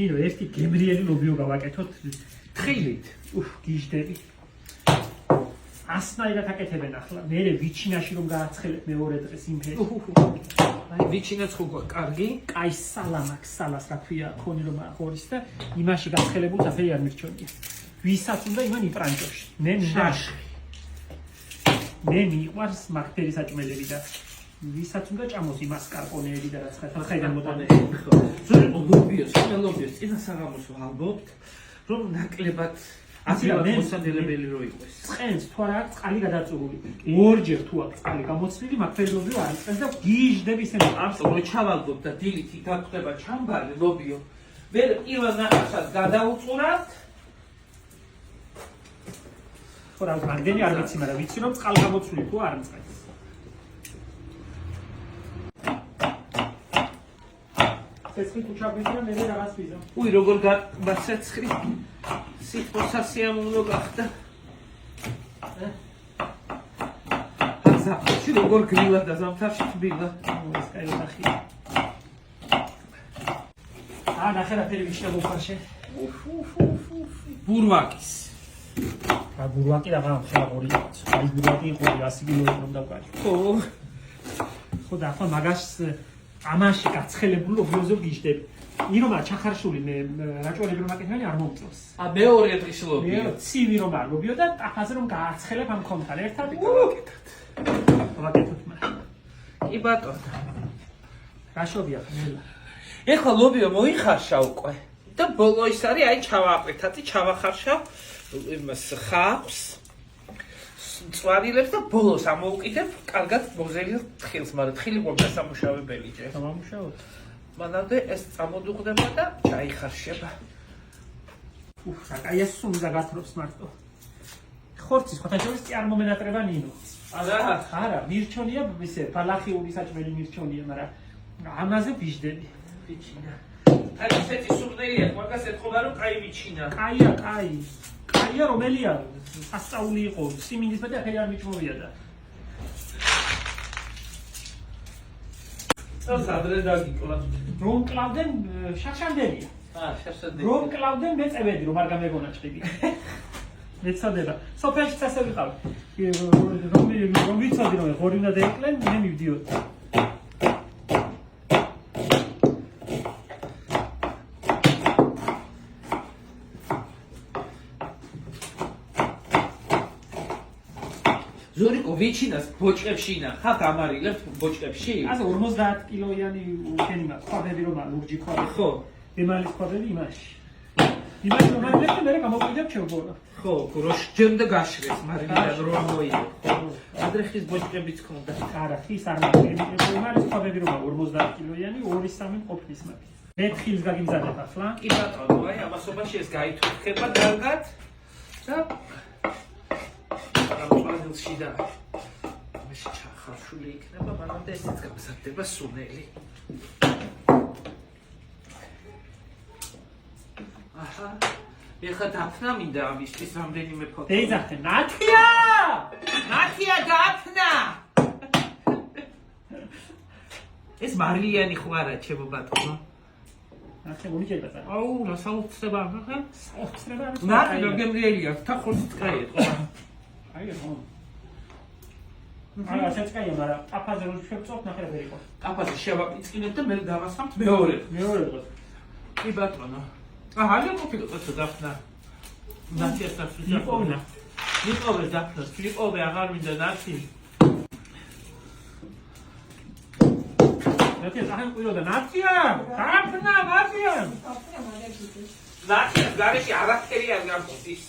ნინო ერთი გემრიელი ლობიო გავაკეთოთ თხილით. გიჟდები. ასნაირად აკეთებენ ახლა. მე ვიჩინაში რომ გააცხელებ მეორე დღეს იმფერი. აი ვიჩინაც ხო კარგი? კაი სალამაკ სალას რა ქვია ხონი რომ ახორის და იმაში გაცხელებულს აფერი არ მირჩონია. ვისაც უნდა იმან იპრანჭოში. მე მიყვარს მაგდერი საჭმელები და ვისაც უნდა ჭამოს იმას კარპონეები და რაც ხაიდან მოტანეები ხო. ზოგი ლობიოს, ლობიოს წინა საღამოს ვამბობთ, რომ ნაკლებად მოსადელებელი რო იყოს. წყენს თუ არა აქვს წყალი გადაწურული. ორჯერ თუ აქვს წყალი გამოცვლილი, მაგდერი ლობიო არ წყენს და გიჟდები ისე აბსოლუტურად ჩავალდობ და დილით გაგხვდება ჩამბალი ლობიო. მე პირველ ნახევარს გადაუწურავთ. ხო რა მაგდენი არ ვიცი, მაგრამ ვიცი რომ წყალ გამოცვლილი თუ არ მწყენს. ცეცხლი თუ ჩაგვიძრა მე რაღაც ვიზა. უი როგორ გაცეცხლი. სიტყვასიამოვნო გახდა. ზაფხულში როგორ გრილა და ზამთარში თბილა. ეს კაი ნახი. ნახე რა ფერი ვიჩნდა მოფარშე. ბურვაკის. რა ბურვაკი რა ხა ორი. აი ბურვაკი იყო 100 კილო რომ დავკარჯ. ხო და ახლა მაგას ამაში გაცხელებული ლობიოზე გიჟდები. ირომა ჩახარშული მე რაჭუალები რომ აკეთებენ არ მომწონს. მეორე დღის ლობიო. ცივი რომ არ ლობიო და ტაფაზე რომ გააცხელებ ამ კონთან ერთად ვაკეთოთ მაგრამ. კი ბატონო. რა შობია ხმელა. ეხლა ლობიო მოიხარშა უკვე. და ბოლო ის არის აი ჩავაყრითათი ჩავახარშა იმას ხავს. წვარილებს და ბოლოს ამოუკიდებ კარგად მოზელი თხილს, მაგრამ თხილი ყובდა სამუშავებელი ჯერ. სამუშაოდ. მანამდე ეს წამოდუღდება და ჩაიხარშება. საკაია სუნდა გათრობს მარტო. ხორცის ხოთაჩოვის წი არ მომენატრება ნინო. არა, მირჩონია ისე ბალახიური საჭმელი მირჩონია, მაგრამ ამაზე ვიჟდები. ვიჩინა. აი ესეთი სურნელია, მაგას ეთქობა რომ კაი ვიჩინა. კაია, კაი. კაია რომელია? სასწაული იყო, სიმინდის მეტი ახლა არ მიჩმოვია და. სადრე დაგიკლა. რომ კლავდნენ შაშანდელია. შაშანდელი. რომ კლავდნენ მე წევედი რომ არ გამეგონა ჭიგი. მეცადება. სოფიაში ასე ვიყავ. რომ ვიცოდი რომ ღორი უნდა დაეკლენ, მე მივდიოდი. ზორიკო ვიჩინას ბოჭკებში ინახავ გამარილებთ ბოჭკებში? ასე 50 კილოიანი უშენი მაქვს. ხვადები რომ ლურჯი ხვადები. ხო. დემალის ხვადები იმაში. იმაში რომ მარილებს და მე გამოვიდებ ჩევბონა. ხო, როშ ჯემდა გაშრეს მარილიდან რომ მოიგო. ადრე ხის ბოჭკებიც ქონდა. არა, ხის არ მაქვს. დემალის ხვადები რომ 50 კილოიანი 2-3 ყოფნის მაქვს. მე ხილს გაგიმზადებ ახლა. კი ბატონო, აი ამასობაში ეს გაითურქება კარგად და ამბალში და მაშ ჩახარშული იქნება, მანამდე ესეც გამზადდება სუნელი. აჰა, ეხლა დაფნა მინდა ამისთვის რამდენიმე ფოტო. დეიზახტე, ნათია! ნათია დაფნა! ეს მარილიანი ხო არა, ჩემო ბატონო? ნათია მომიჭერდა. აუ, რა საოცრება, აჰა. საოცრება. ნათია გემრიელია, თხახოს წკაი ხო? აი ხო. არა, ასეც კაია, მაგრამ ტაფაზე რომ შევწოთ, ნახე რა ვერიყო. ტაფაზე შევაპიწყინებ და მე დავასხამთ მეორე. მეორე დღეს. კი ბატონო. აჰა, რა მოფიქროთ დაფნა. ნათიას დაფნა. იპოვნა. იპოვე დაფნა, იპოვე აღარ მინდა ნათი. ნათია ახლა ყიდოდა ნათია! დაფნა, ნათია! ნათია გარეში არაფერი არ გამხდის.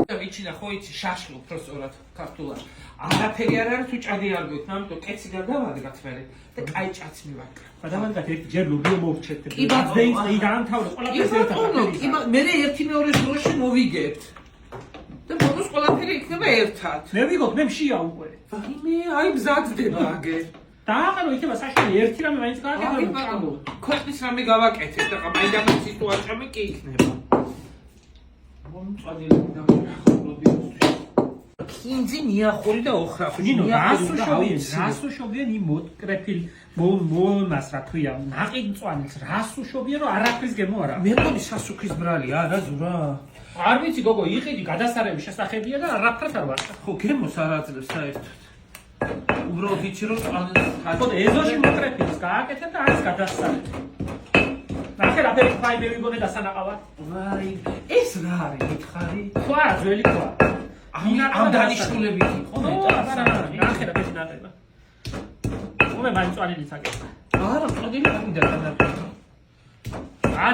და ვიჩინა ხო იცი შაშლო პროფესორად ქართულად. არაფერი არ არის თუ ჭადი არ გვექნა, ამიტომ კეცი გადავადგათ მე და კაი ჭაც მივაკრა. გადავადგათ ერთ ჯერ ლურიო მოვჩეთ. კი ბატონო, დეინსტი დაამთავრე ყველაფერს ერთად. კი ბატონო, მე ერთი მეორე დროში მოვიგებთ. და ბოლოს ყველაფერი იქნება ერთად. მე ვიგოთ, მე მშია უკვე. მე აი მზადდება აგე. დააყენო იქნება საშუალო ერთი რამე მაინც გააკეთო. ბატონო, ქვეყნის რამე გავაკეთებ და მაინც სიტუაცია კი იქნება. მომწადილი დამახულობისთვის. კინძი ნიახური და ოხრაფი. ნინო, რასუშობიან იმ მოკრეფილ მომას რა ქვია, ნაყიდმწვანილს რას უშობია რომ არაფრის გემო არა. მე მგონი სასუქის ბრალია რა ზურა. არ ვიცი გოგო, იყიდი გადასარევი შესახებია და არაფრად არ ვარ. ხო, გემოს არ აძლევს საერთოდ. უბრალოდ იცი რომ ხო, ეზოში მოკრეფილს გააკეთებ და არის გადასარევი. ნახე რა ფერი ფაი მევიგონე დასანაყავად. ვაი, ეს რა არის მითხარი? ხვა, ძველი ხვა. ამ დანიშნულებით იყო ნახე რა ფერი ნაყება. მე მანწვალინიც აკეთე. არა, წოდილი არ მინდა განაყენო.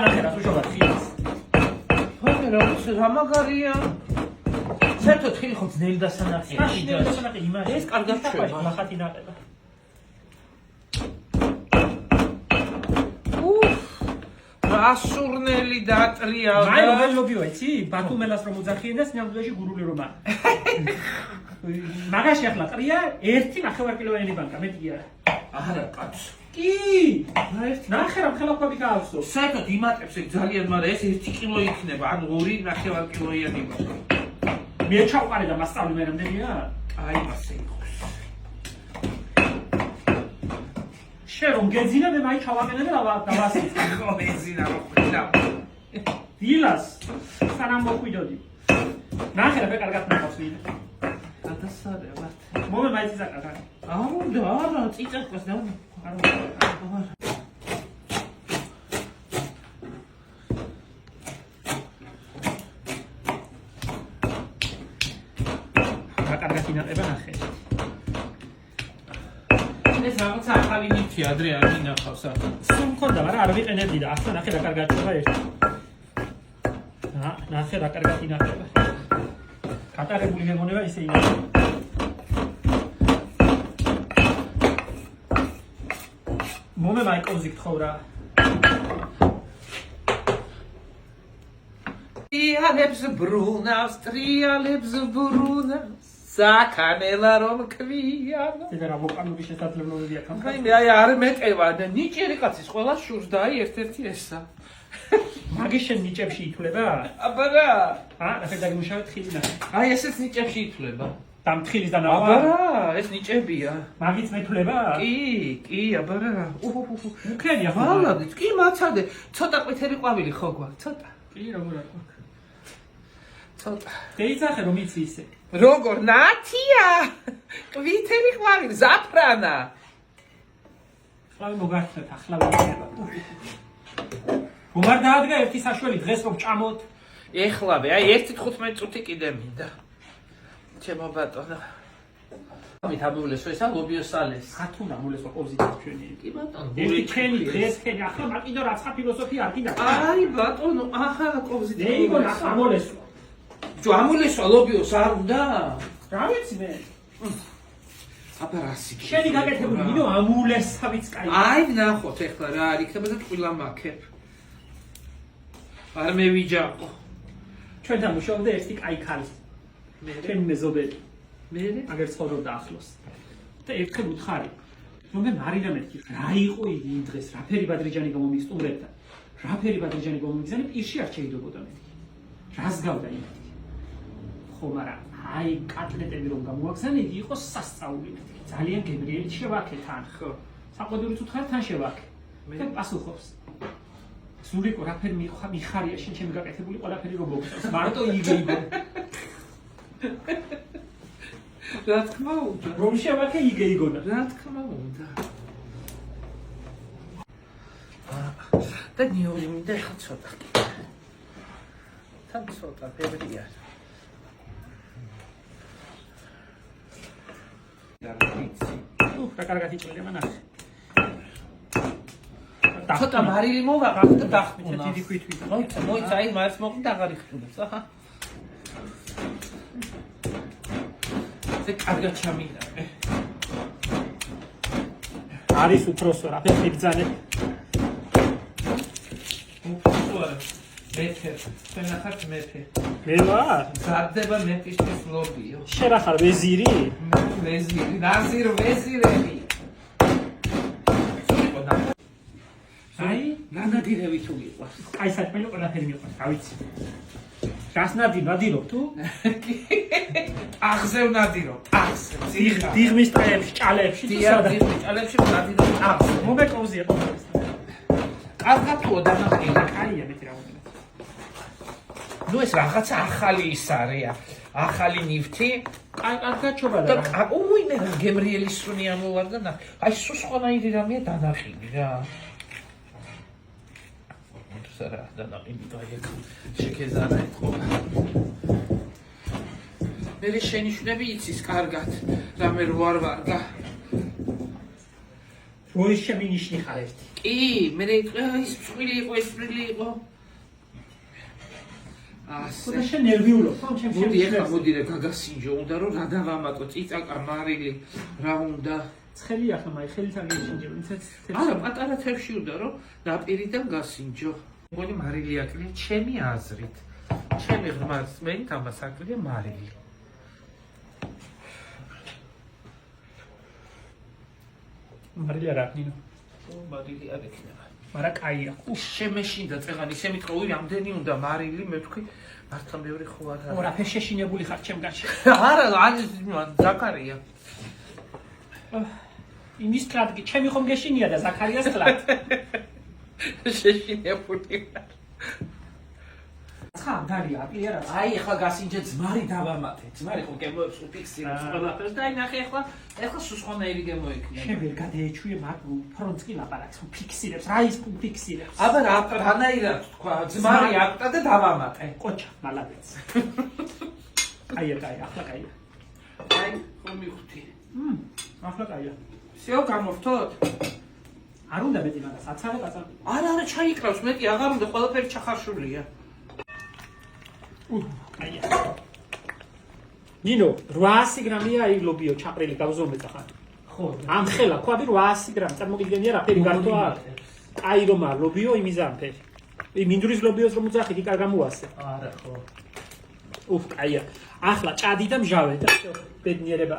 ნახე რა უშობად ხილს. ხომ რა მაგარია? საერთოდ ხილი ხო ძნელი დასანახია. ეს კარგად ჩვევა. ნახათი ნაყება. რასურნელი დატრია და მაი რომელობიო იცი? ბათუმელას რომ უძახიენდეს ნამდვილში გურული რომ არა. მაგაში ახლა ტრია 1.9 კილოიანი ბანკა, მეტი კი არა. არა, კაც. კი! ნახე რა ხელაფები გააქვსო. საერთოდ იმატებს ეგ ძალიან, მაგრამ ეს 1 კილო იქნება, ან 2.9 კილოიანი ბანკა. მე ჩავყარე და მასწავლი მე რამდენია? აი მასე იყოს. შენ რომ გეძინა მე მაი ჩავაყენე და დავასწავლე. ხო, ეძინა რო ხვიდა. დილას სანამ მოყვიდოდი. ნახე რა კარგად ნახავს ვინ. გადასარევად. მომე მაიც იზაკა. არა, წიწაკას და კარგად ინაყება ნახე. ეს რაღაც ახალი ნივთი ადრე არ მინახავს ახლა. სულ მქონდა, მაგრამ არ ვიყენებდი და ახლა ნახე რა კარგად ჩება ერთი. ნახე რა კარგად ინაყება. გატარებული მეგონება ისე ინაყება. მომე მაიკოზი გთხოვ რა. ტრიალებს ბრუნავს, საკანელა რომ ქვია. და რა ვოკალური შესაძლებლობებია აი კამპანია. მე არ მეტევა და ნიჭიერი კაცის ყველა შურს და აი ერთ-ერთი ესა. მაგის შენ ნიჭებში ითვლება? აბარა. ნახე დაგიმუშავეთ ხილი ნახე. აი ესეც ნიჭებში ითვლება. დამთხილის და ნავა. აბარა, ეს ნიჭებია. მაგიც მეთვლება? კი, აბარა. უკრენია ხო? ვალადით, კი მაცადე. ცოტა ყვითელი ყვავილი ხო გვაქვს, ცოტა. კი, როგორ არ გვაქვს. ცოტა. დეიცახე რომ იცი ისე. როგორ ნათია? ყვითელი ყვავილი, ზაფრანა. ხლავი მოგართეთ, ახლა ვიქნება. რომარ დაადგა ერთი საშველი დღეს რომ ჭამოთ. ეხლავე, აი 1.15 წუთი კიდე მინდა. ჩემო ბატონო. ამით ამოვლესო ესა ლობიოსალეს. ხათუნა მოლესო პოზიტივ ჩვენი. კი ბატონო. ერთი ქენი დღეს ქენი ახლა მაკიდო რაცა ფილოსოფია არ კიდა. აი ბატონო, ახლა პოზიტივ. ეიგო ახლა მოლესო. ჯო ამოლესო ლობიოს არ უნდა? რა ვიცი მე. აბარასი. შენი გაკეთებული მინო ამულესავიც კაი. აი ნახოთ ეხლა რა არ იქნება და ტყილა მაქებ. არ მევიჯაყო. ჩვენთან მუშაობდა ერთი კაი ქალი. ჩემი მეზობელი. მე აგერ ცხოვრობდა ახლოს. და ერთხელ უთხარი, რომ მე მარინა მეთქი, რა იყო იგი იმ დღეს, რა ფერი ბადრიჯანი გამომისტუმრებდა. რა ფერი ბადრიჯანი გამომიგზავნე, პირში არ შეიძლება მეთქი. რას გავდა იმეთი. ხო, მაგრამ აი კატლეტები რომ გამოვაგზავნე, იგი იყო სასწაული მეთქი. ძალიან გებრიელი შევაქე თან, ხო. საყვედურიც უთხარ თან შევაქე. და პასუხობს. სულიკო, რა ფერი მიხარია შენ ჩემი გაკეთებული ყველაფერი რომ მოგწევს. მარტო იგეიბო. რა თქმა უნდა. რომ შევაქე იგეიგონა. რა თქმა უნდა. და ნიორი მინდა ეხლა ცოტა. თან ცოტა ბევრია. რა კარგად იწვევდა ნახე. ცოტა მარილი მოვაყავ და დახტუნა. დიდი ქვითვი. მოიცა, აი მას მოყდა აღარ იხტუნებს, აჰა. კარგად ჩამინდა. არის უფროსო რა ფერი ბძანე. უფროსო არა. მეფე. შენახართ მეფე. მე ვარ? გზადდება მეფისთვის ლობიო. შენ ახარ ვეზირი? ვეზირი, ნაზირო ვეზირები. აი, ნანადირები თუ მიყვარს. აი საჭმელი ყველაფერი მიყვარს, რა ვიცი. რას ნადირობ თუ? აღზე ვნადირო, აღზე. დიღმის ტყეებში, ჭალებში თუ სადა? დიღმის ჭალებში ვნადირო აღზე. მომეკოვზია ყველაფერს. კარგად თუა დანახილი. კაია მეტი რაოდენობით. ნუ ეს რაღაცა ახალი ის არის, ახალი ნივთი. აი, კარგად ჩობა და და. უინე გემრიელის სუნი ამოვარ და ნახე. აი სულ სხვანაირი რამეა დანახილი რა. რა დანახილი დაიეკ. შეკეზარა იყო. მე შენიშნები იცის კარგად. რამე რო არ ვარგა. როის შემინიშნი ხარ ერთი. კი, მე ის წვილი იყო, ეს წვილი იყო. ასე. და შენ ნერვიულობ, ხო, ჩემ მოდი ეხლა მოდი რა გაგასინჯო, უნდა რომ რა დავამატო, წიწაკა, მარილი, რა უნდა. ცხელი ახლა მაი ხელით აგიშინჯე, ვინცაც არა, პატარა თევში უნდა რომ ნაპირიდან გასინჯო. მგონი მარილი აკლია ჩემი აზრით. ჩემი ღმერთს მე თამას აკლია მარილი. მარილი რა ნინო. მარილი არ იქნება. მარა კაია. შემეშინდა წეღანი, ისე მითხრა, უი, ამდენი უნდა მარილი, მე ვთქვი, მართლა მეორე ხო არ არის. ორაფერ შეშინებული ხარ ჩემგანში. არა, ზაქარია. იმის ტრატგი, ჩემი ხომ გეშინია და ზაქარიას ტრატ. შეშინებული. ცხა, დარია, აკლია რა. აი, ახლა გასინჯე ძმარი დავამატე. ძმარი ხო გემოებს უფიქსირებს ყველაფერს და აი ნახე ახლა სულ სხვანაირი გემოიქნება. შენ ვერ გადაეჩვიე მაგ ფრონტს კი ლაპარაკს, ფიქსირებს, რა ის ფიქსირებს. აბა რანაირად თქვა, ძმარი აკტა და დავამატე. კოჩა, მალადეც. კაია, ახლა კაია. აი, ხო მივხვდი. ახლა კაია. всё, გამოვთოთ? არ უნდა მეტი მაგას, აცარე კაცო. არა, ჩაიკრავს, მეტი აღარ უნდა, ყველაფერი ჩახარშულია. კაია. ნინო, 800 გრამია აი ლობიო ჩაყრილი გავზომეთ ახლა. ხო. ამ ხელა, ქვაბი 800 გრამი, წარმოგიდგენია რა ფერი გართოა? აი რომ არ ლობიო იმიზან ფერი. მინდურის ლობიოს რომ უძახით, იქ არ გამოასე. არა, ხო. კაია. ახლა ჭადი და მჟავე და ბედნიერება.